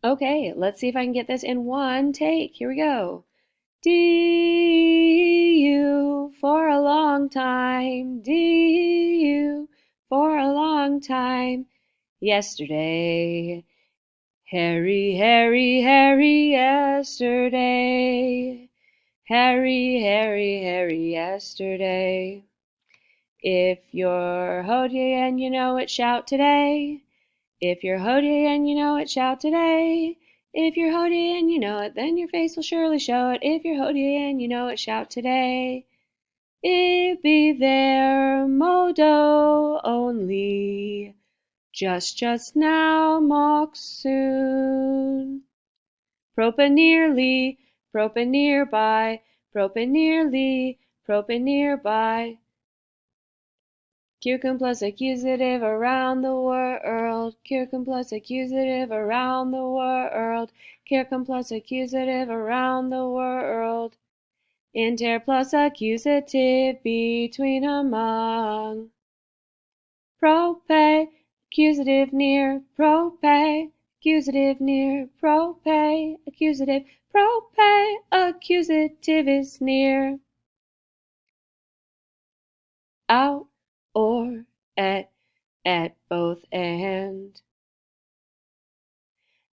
Okay, let's see if I can get this in one take. Here we go. D-U for a long time. D-U for a long time. Yesterday. Harry, Harry, Harry, yesterday. Harry, Harry, Harry, yesterday. If you're Hodier and you know it, shout today. If you're Hodier and you know it, shout today. If you're Hodier and you know it, then your face will surely show it. If you're Hodier and you know it, shout today. It be there, Modo only. Just now, mock soon. Propaneerly, propaneerby, propaneerly, propaneerby. Curcum plus accusative around the world. Curcum plus accusative around the world. Curcum plus accusative around the world. Inter plus accusative between among. Prope, accusative near, prope, accusative near, prope, accusative, prope, accusative is near. Out or at both and.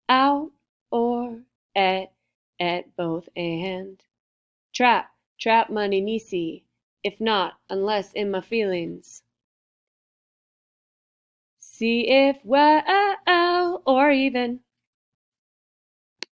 Out or at both and. Trap, trap money nisi, if not, unless in my feelings. See if well or even.